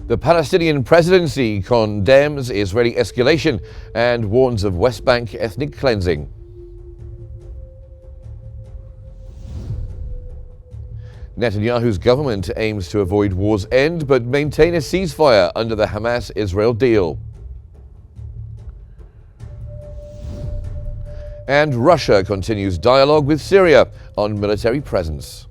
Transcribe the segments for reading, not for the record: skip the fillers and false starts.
The Palestinian presidency condemns Israeli escalation and warns of West Bank ethnic cleansing. Netanyahu's government aims to avoid war's end but maintain a ceasefire under the Hamas-Israel deal. And Russia continues dialogue with Syria on military presence.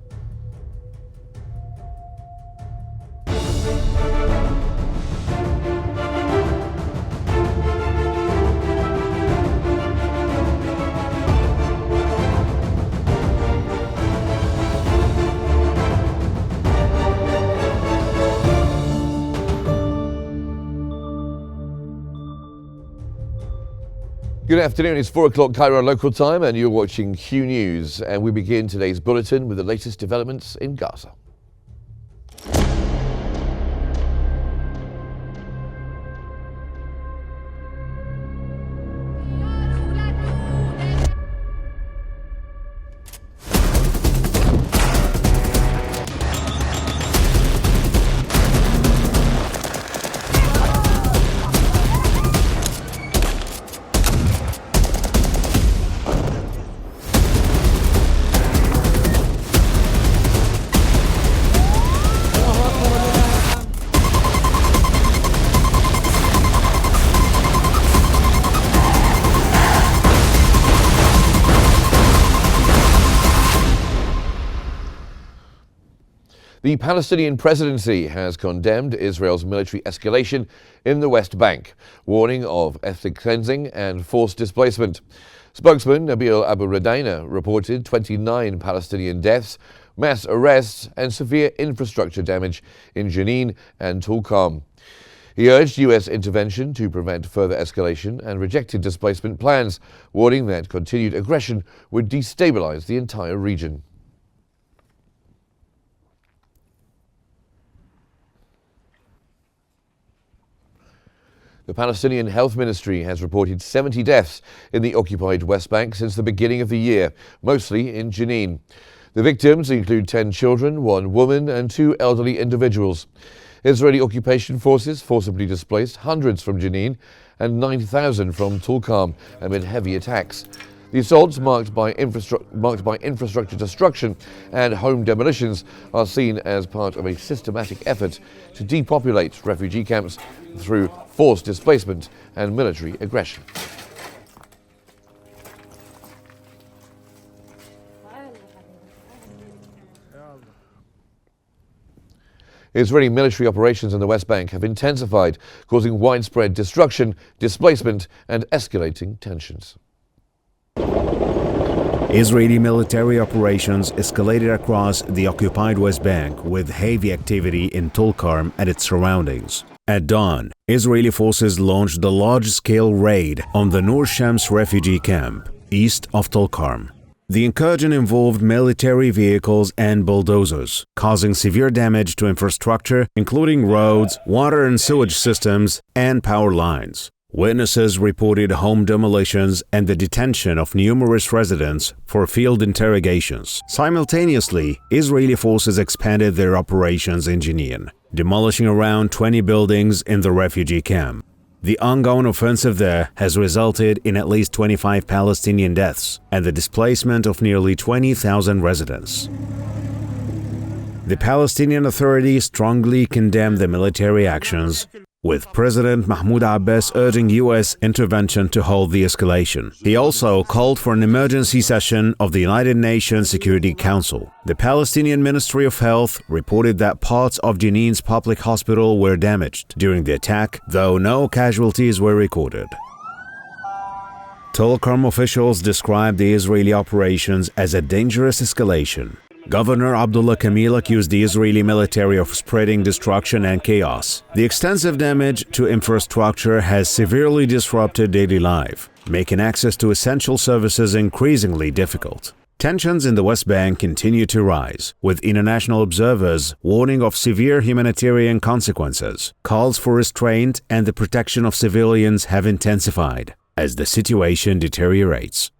Good afternoon, it's 4 o'clock Cairo local time and you're watching Q News, and we begin today's bulletin with the latest developments in Gaza. The Palestinian presidency has condemned Israel's military escalation in the West Bank, warning of ethnic cleansing and forced displacement. Spokesman Nabil Abu Radaina reported 29 Palestinian deaths, mass arrests and severe infrastructure damage in Jenin and Tulkarm. He urged U.S. intervention to prevent further escalation and rejected displacement plans, warning that continued aggression would destabilize the entire region. The Palestinian Health Ministry has reported 70 deaths in the occupied West Bank since the beginning of the year, mostly in Jenin. The victims include 10 children, 1 woman and 2 elderly individuals. Israeli occupation forces forcibly displaced hundreds from Jenin and 9,000 from Tulkarm amid heavy attacks. The assaults, marked by infrastructure destruction and home demolitions, are seen as part of a systematic effort to depopulate refugee camps through forced displacement and military aggression. Israeli military operations in the West Bank have intensified, causing widespread destruction, displacement and escalating tensions. Israeli military operations escalated across the occupied West Bank with heavy activity in Tulkarm and its surroundings. At dawn, Israeli forces launched a large-scale raid on the Nur Shams refugee camp, east of Tulkarm. The incursion involved military vehicles and bulldozers, causing severe damage to infrastructure, including roads, water and sewage systems, and power lines. Witnesses reported home demolitions and the detention of numerous residents for field interrogations. Simultaneously, Israeli forces expanded their operations in Jenin, demolishing around 20 buildings in the refugee camp. The ongoing offensive there has resulted in at least 25 Palestinian deaths and the displacement of nearly 20,000 residents. The Palestinian Authority strongly condemned the military actions, with President Mahmoud Abbas urging U.S. intervention to halt the escalation. He also called for an emergency session of the United Nations Security Council. The Palestinian Ministry of Health reported that parts of Jenin's public hospital were damaged during the attack, though no casualties were recorded. Tulkarm officials described the Israeli operations as a dangerous escalation. Governor Abdullah Kamil accused the Israeli military of spreading destruction and chaos. The extensive damage to infrastructure has severely disrupted daily life, making access to essential services increasingly difficult. Tensions in the West Bank continue to rise, with international observers warning of severe humanitarian consequences. Calls for restraint and the protection of civilians have intensified as the situation deteriorates.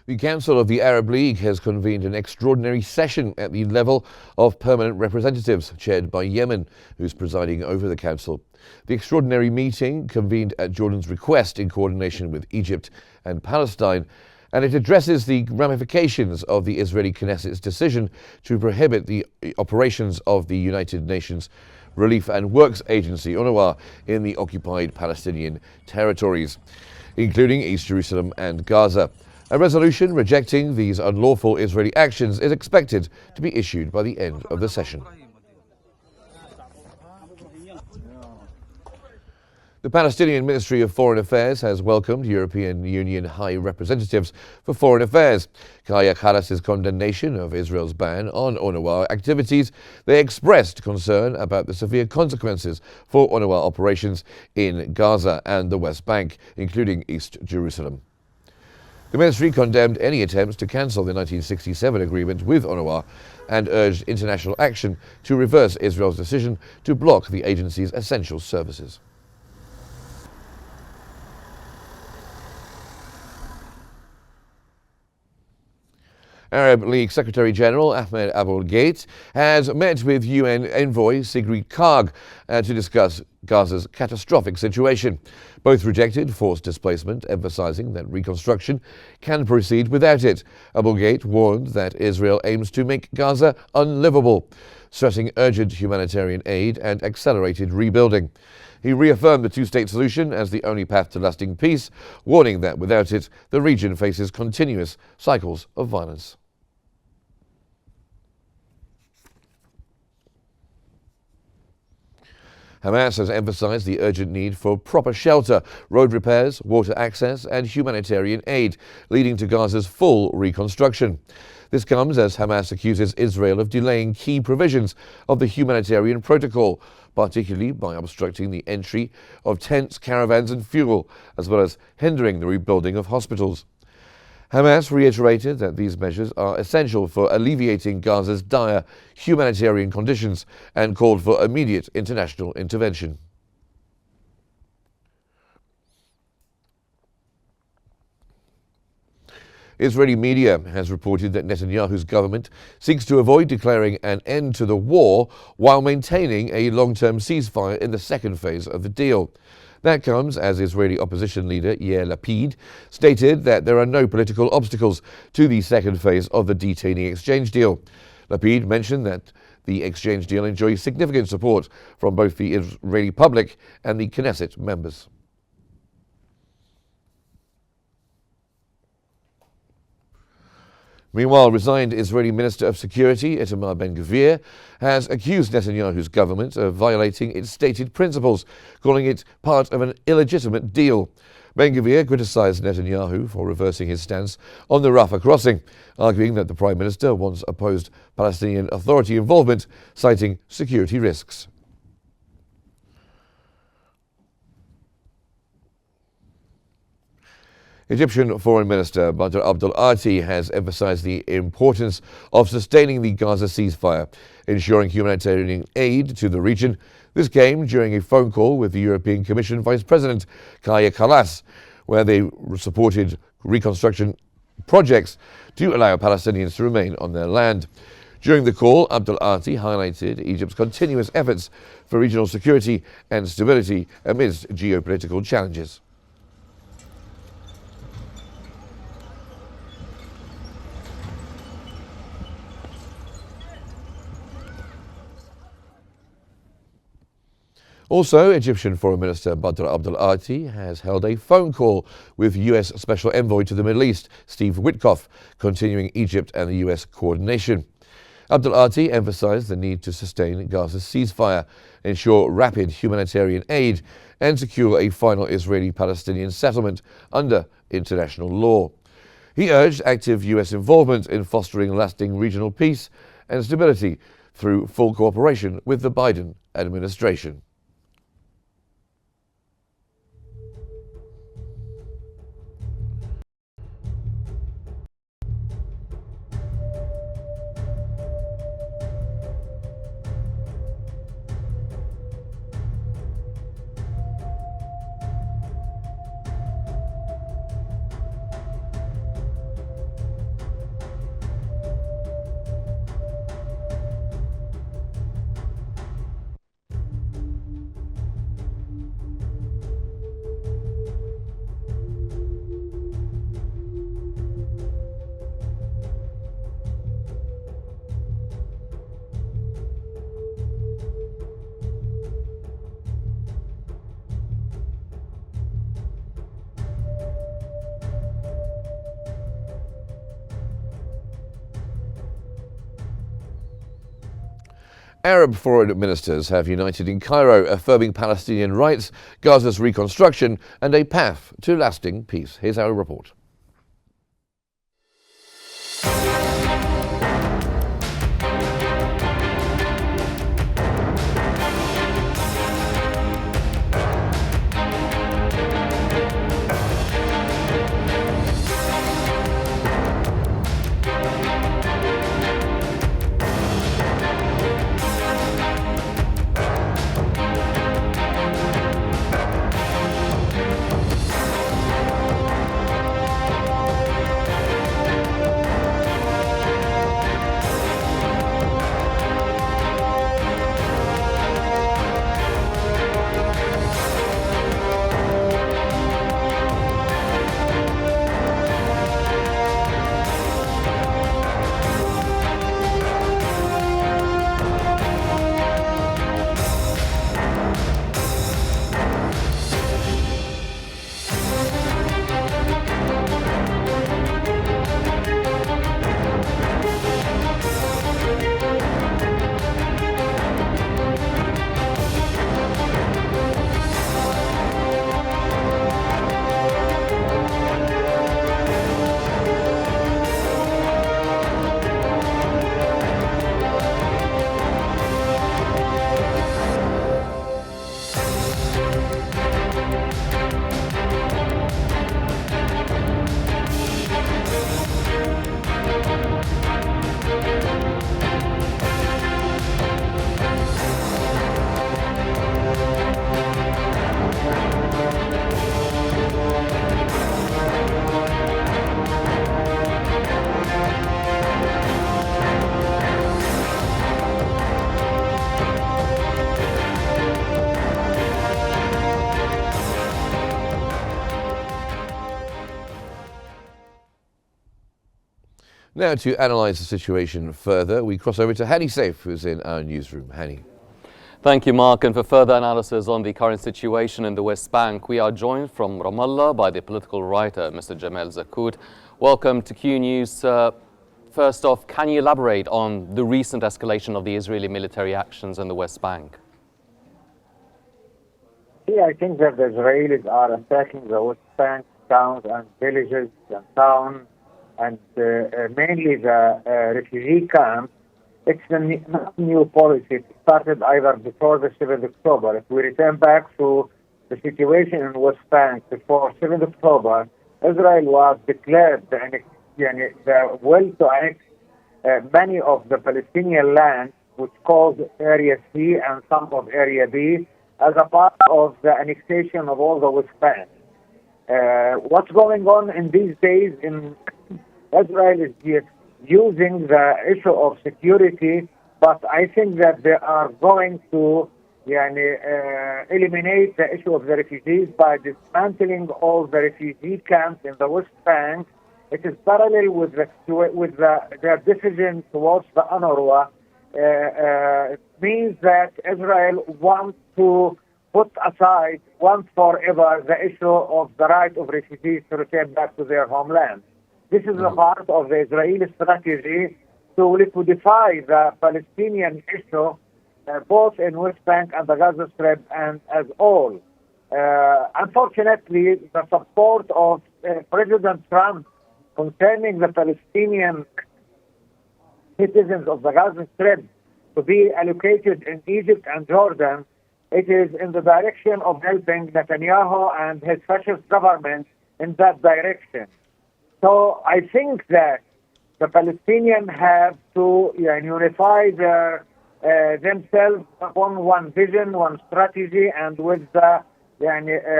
The Council of the Arab League has convened an extraordinary session at the level of permanent representatives, chaired by Yemen, who's presiding over the council. The extraordinary meeting convened at Jordan's request in coordination with Egypt and Palestine, and it addresses the ramifications of the Israeli Knesset's decision to prohibit the operations of the United Nations Relief and Works Agency, UNRWA, in the occupied Palestinian territories, including East Jerusalem and Gaza. A resolution rejecting these unlawful Israeli actions is expected to be issued by the end of the session. The Palestinian Ministry of Foreign Affairs has welcomed European Union High Representatives for Foreign Affairs. Kaya Kalas's condemnation of Israel's ban on UNRWA activities. They expressed concern about the severe consequences for UNRWA operations in Gaza and the West Bank, including East Jerusalem. The ministry condemned any attempts to cancel the 1967 agreement with UNRWA and urged international action to reverse Israel's decision to block the agency's essential services. Arab League Secretary-General Ahmed Abul-Gheit has met with UN envoy Sigrid Kaag to discuss Gaza's catastrophic situation. Both rejected forced displacement, emphasizing that reconstruction can proceed without it. Abul-Gheit warned that Israel aims to make Gaza unlivable, stressing urgent humanitarian aid and accelerated rebuilding. He reaffirmed the two-state solution as the only path to lasting peace, warning that without it, the region faces continuous cycles of violence. Hamas has emphasized the urgent need for proper shelter, road repairs, water access, and humanitarian aid, leading to Gaza's full reconstruction. This comes as Hamas accuses Israel of delaying key provisions of the humanitarian protocol, particularly by obstructing the entry of tents, caravans, and fuel, as well as hindering the rebuilding of hospitals. Hamas reiterated that these measures are essential for alleviating Gaza's dire humanitarian conditions and called for immediate international intervention. Israeli media has reported that Netanyahu's government seeks to avoid declaring an end to the war while maintaining a long-term ceasefire in the second phase of the deal. That comes as Israeli opposition leader Yair Lapid stated that there are no political obstacles to the second phase of the detainee exchange deal. Lapid mentioned that the exchange deal enjoys significant support from both the Israeli public and the Knesset members. Meanwhile, resigned Israeli Minister of Security Itamar Ben-Gvir has accused Netanyahu's government of violating its stated principles, calling it part of an illegitimate deal. Ben-Gvir criticized Netanyahu for reversing his stance on the Rafah crossing, arguing that the Prime Minister once opposed Palestinian Authority involvement, citing security risks. Egyptian Foreign Minister Badr Abdel Ati has emphasized the importance of sustaining the Gaza ceasefire, ensuring humanitarian aid to the region. This came during a phone call with the European Commission Vice President Kaya Kalas, where they supported reconstruction projects to allow Palestinians to remain on their land. During the call, Abdel Ati highlighted Egypt's continuous efforts for regional security and stability amidst geopolitical challenges. Also, Egyptian Foreign Minister Badr Abdel Ati has held a phone call with U.S. Special Envoy to the Middle East, Steve Witkoff, continuing Egypt and the U.S. coordination. Abdel Ati emphasized the need to sustain Gaza's ceasefire, ensure rapid humanitarian aid, and secure a final Israeli-Palestinian settlement under international law. He urged active U.S. involvement in fostering lasting regional peace and stability through full cooperation with the Biden administration. Arab foreign ministers have united in Cairo, affirming Palestinian rights, Gaza's reconstruction, and a path to lasting peace. Here's our report. Now, to analyse the situation further, we cross over to Hani Saif, who's in our newsroom. Hani. Thank you, Mark. And for further analysis on the current situation in the West Bank, we are joined from Ramallah by the political writer, Mr. Jamal Zakout. Welcome to Qnews. First off, can you elaborate on the recent escalation of the Israeli military actions in the West Bank? Yeah, I think that the Israelis are attacking the West Bank towns and villages and towns, and mainly the refugee camps. It's not new policy. It started either before the 7th of October. If we return back to the situation in West Bank before 7th of October, Israel was declared the will to annex many of the Palestinian lands, which called Area C and some of Area B, as a part of the annexation of all the West Bank. What's going on in these days in Israel is using the issue of security, but I think that they are going to eliminate the issue of the refugees by dismantling all the refugee camps in the West Bank. It is parallel with their decision towards the UNRWA. It means that Israel wants to put aside once forever the issue of the right of refugees to return back to their homeland. This is a part of the Israeli strategy to liquidify the Palestinian issue, both in West Bank and the Gaza Strip and as all. Unfortunately, the support of President Trump concerning the Palestinian citizens of the Gaza Strip to be allocated in Egypt and Jordan, it is in the direction of helping Netanyahu and his fascist government in that direction. So I think that the Palestinians have to unify themselves upon one vision, one strategy, and with the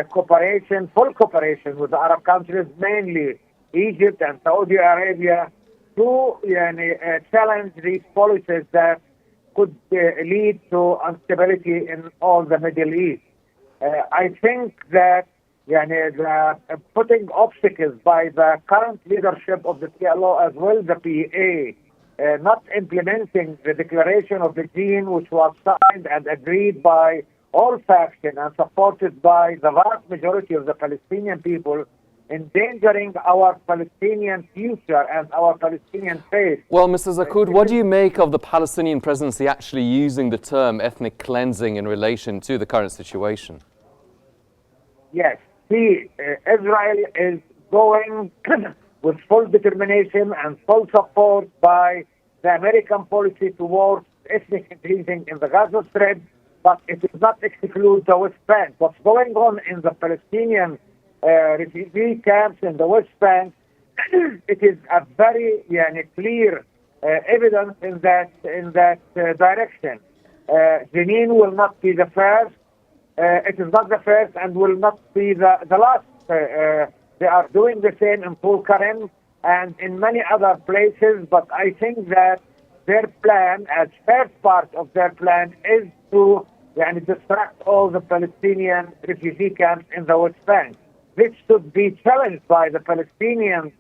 cooperation, full cooperation with the Arab countries, mainly Egypt and Saudi Arabia, to challenge these policies that could lead to instability in all the Middle East. I think that putting obstacles by the current leadership of the PLO as well the PA, not implementing the declaration of the June, which was signed and agreed by all factions and supported by the vast majority of the Palestinian people, endangering our Palestinian future and our Palestinian faith. Well, Mr. Zakoud, what do you make of the Palestinian presidency actually using the term ethnic cleansing in relation to the current situation? Yes, see, Israel is going with full determination and full support by the American policy towards ethnic cleansing in the Gaza Strip, but it does not exclude the West Bank. What's going on in the Palestinian refugee camps in the West Bank, it is a very clear evidence in that direction. Jenin will not be the first. It is not the first and will not be the last. They are doing the same in Tulkarem and in many other places, but I think that their plan, as first part of their plan, is to distract all the Palestinian refugee camps in the West Bank. This should be challenged by the Palestinians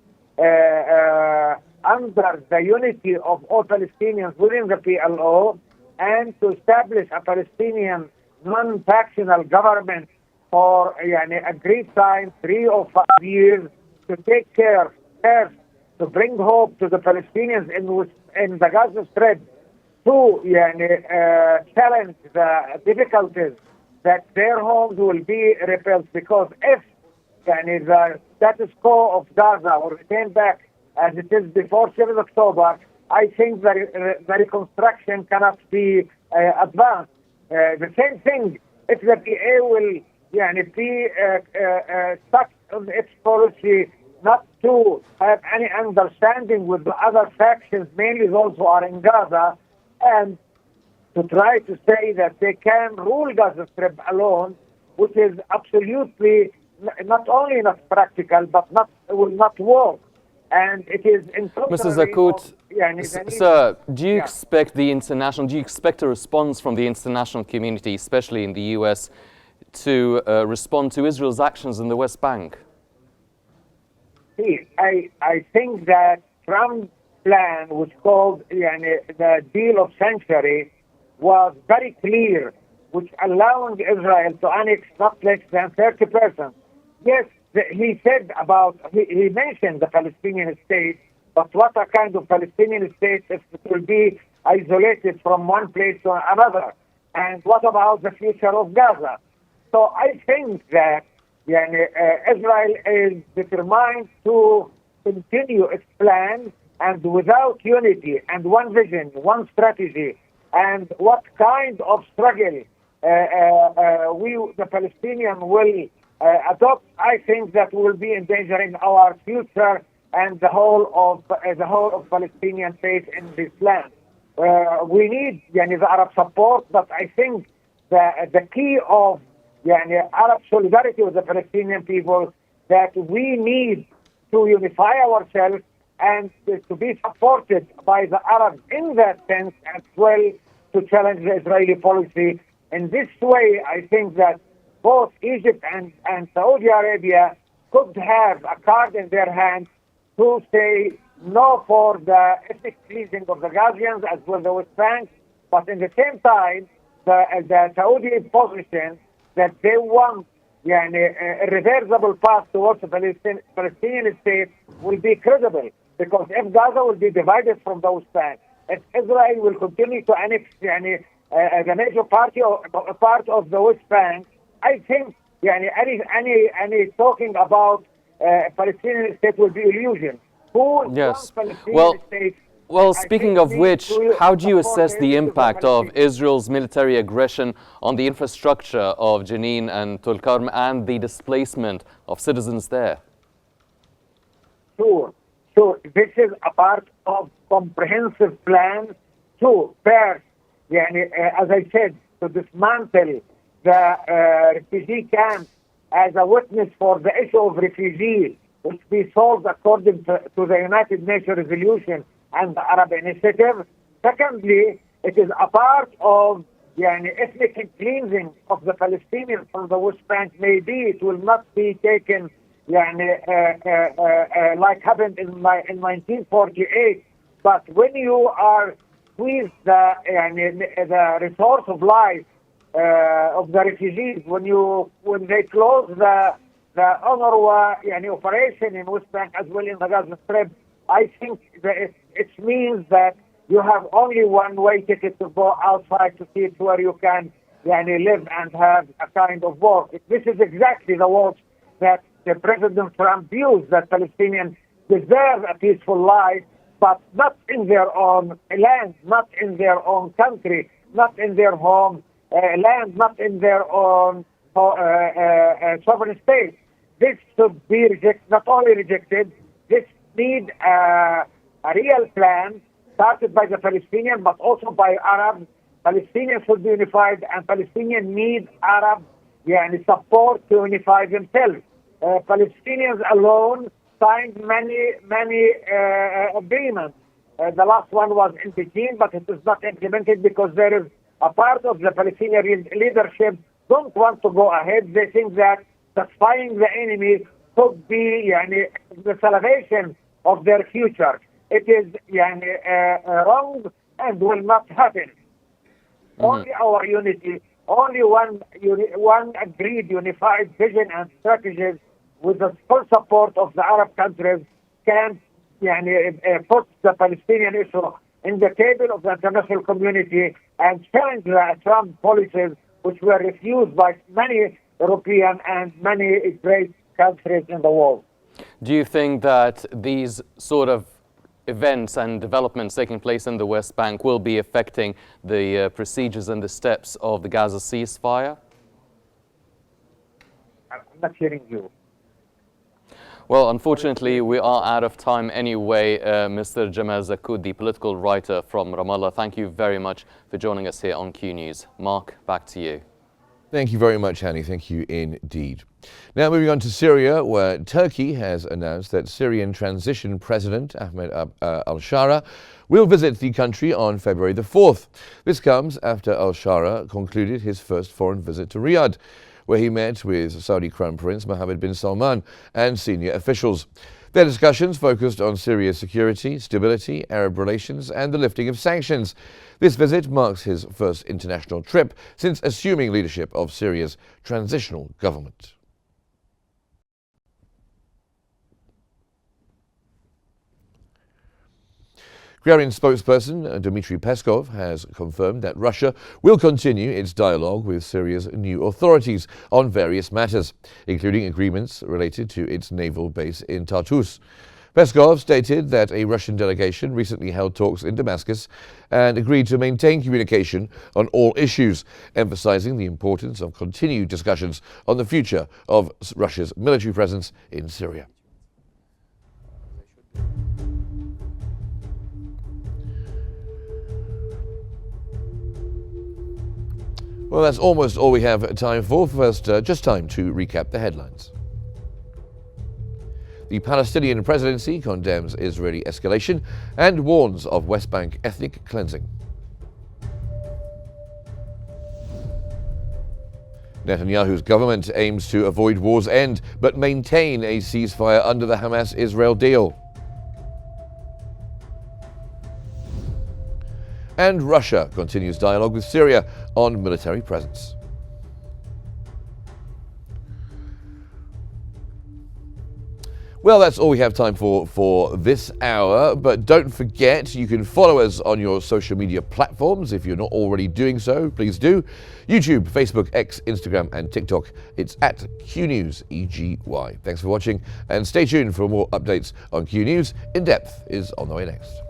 under the unity of all Palestinians within the PLO, and to establish a Palestinian non-factional government for agreed time, 3 or 5 years, to take care first to bring hope to the Palestinians in the Gaza Strip, to challenge the difficulties that their homes will be rebuilt. Because if the status quo of Gaza will return back as it is before 7th October, I think the reconstruction cannot be advanced. The same thing if the PA will be stuck on its policy not to have any understanding with the other factions, mainly those who are in Gaza, and to try to say that they can rule Gaza Strip alone, which is absolutely not only not practical, but will not work. And it is in Mr. Zakoud, sir, do you expect a response from the international community, especially in the US, to respond to Israel's actions in the West Bank? See, I think that Trump's plan, which called the deal of century, was very clear, which allowing Israel to annex not less than 30%. Yes, he said he mentioned the Palestinian state, but what a kind of Palestinian state if it will be isolated from one place to another? And what about the future of Gaza? So I think that Israel is determined to continue its plan, and without unity and one vision, one strategy, and what kind of struggle the Palestinians will adopt, I think that will be endangering our future and the whole of Palestinian faith in this land. We need the Arab support, but I think the key of Arab solidarity with the Palestinian people, that we need to unify ourselves and to be supported by the Arabs in that sense as well, to challenge the Israeli policy. In this way, I think that both Egypt and Saudi Arabia could have a card in their hand to say no for the ethnic cleansing of the Gazians as well as the West Bank, but in the same time, the Saudi position that they want a irreversible path towards the Palestinian state will be credible, because if Gaza will be divided from the West Bank, if Israel will continue to annex the major part of the West Bank, I think any talking about Palestinian state will be illusion. Yes. Well, speaking of which, how do you assess the impact of Israel's military aggression on the infrastructure of Jenin and Tulkarm and the displacement of citizens there? Sure. So this is a part of comprehensive plan to first, as I said, to dismantle the refugee camps as a witness for the issue of refugees, which be solved according to the United Nations resolution and the Arab Initiative. Secondly, it is a part of ethnic cleansing of the Palestinians from the West Bank. Maybe it will not be taken like happened in 1948, but when you are with the resource of life of the refugees, when they close the the UNRWA operation in West Bank as well in the Gaza Strip, I think that it means that you have only one way ticket to go outside to see it where you can live and have a kind of work. This is exactly the words that President Trump used, that Palestinians deserve a peaceful life, but not in their own land, not in their own country, not in their home land, not in their own sovereign state. This should be not only rejected, this needs a real plan started by the Palestinians but also by Arabs. Palestinians should be unified, and Palestinians need Arab support to unify themselves. Palestinians alone signed many agreements. The last one was in Beijing, but it is not implemented because there is a part of the Palestinian leadership don't want to go ahead. They think that satisfying the enemy could be the salvation of their future. It is wrong and will not happen. Only our unity, only one agreed unified vision and strategies with the full support of the Arab countries can put the Palestinian issue in the table of the international community and challenge the Trump policies, which were refused by many European and many great countries in the world. Do you think that these sort of events and developments taking place in the West Bank will be affecting the procedures and the steps of the Gaza ceasefire? I'm not hearing you. Well, unfortunately, we are out of time anyway. Mr. Jamal Zakoud, the political writer from Ramallah, thank you very much for joining us here on Q News. Mark, back to you. Thank you very much, Hani. Thank you indeed. Now moving on to Syria, where Turkey has announced that Syrian transition president Ahmed al-Shara will visit the country on February the 4th. This comes after al-Shara concluded his first foreign visit to Riyadh, where he met with Saudi Crown Prince Mohammed bin Salman and senior officials. Their discussions focused on Syria's security, stability, Arab relations and the lifting of sanctions. This visit marks his first international trip since assuming leadership of Syria's transitional government. Kremlin spokesperson Dmitry Peskov has confirmed that Russia will continue its dialogue with Syria's new authorities on various matters, including agreements related to its naval base in Tartus. Peskov stated that a Russian delegation recently held talks in Damascus and agreed to maintain communication on all issues, emphasizing the importance of continued discussions on the future of Russia's military presence in Syria. Well, that's almost all we have time for. First, just time to recap the headlines. The Palestinian presidency condemns Israeli escalation and warns of West Bank ethnic cleansing. Netanyahu's government aims to avoid war's end, but maintain a ceasefire under the Hamas-Israel deal. And Russia continues dialogue with Syria on military presence. Well, that's all we have time for this hour, but don't forget you can follow us on your social media platforms. If you're not already doing so, please do. YouTube, Facebook, X, Instagram and TikTok. It's at QNews EGY. Thanks for watching and stay tuned for more updates on Q News. In Depth is on the way next.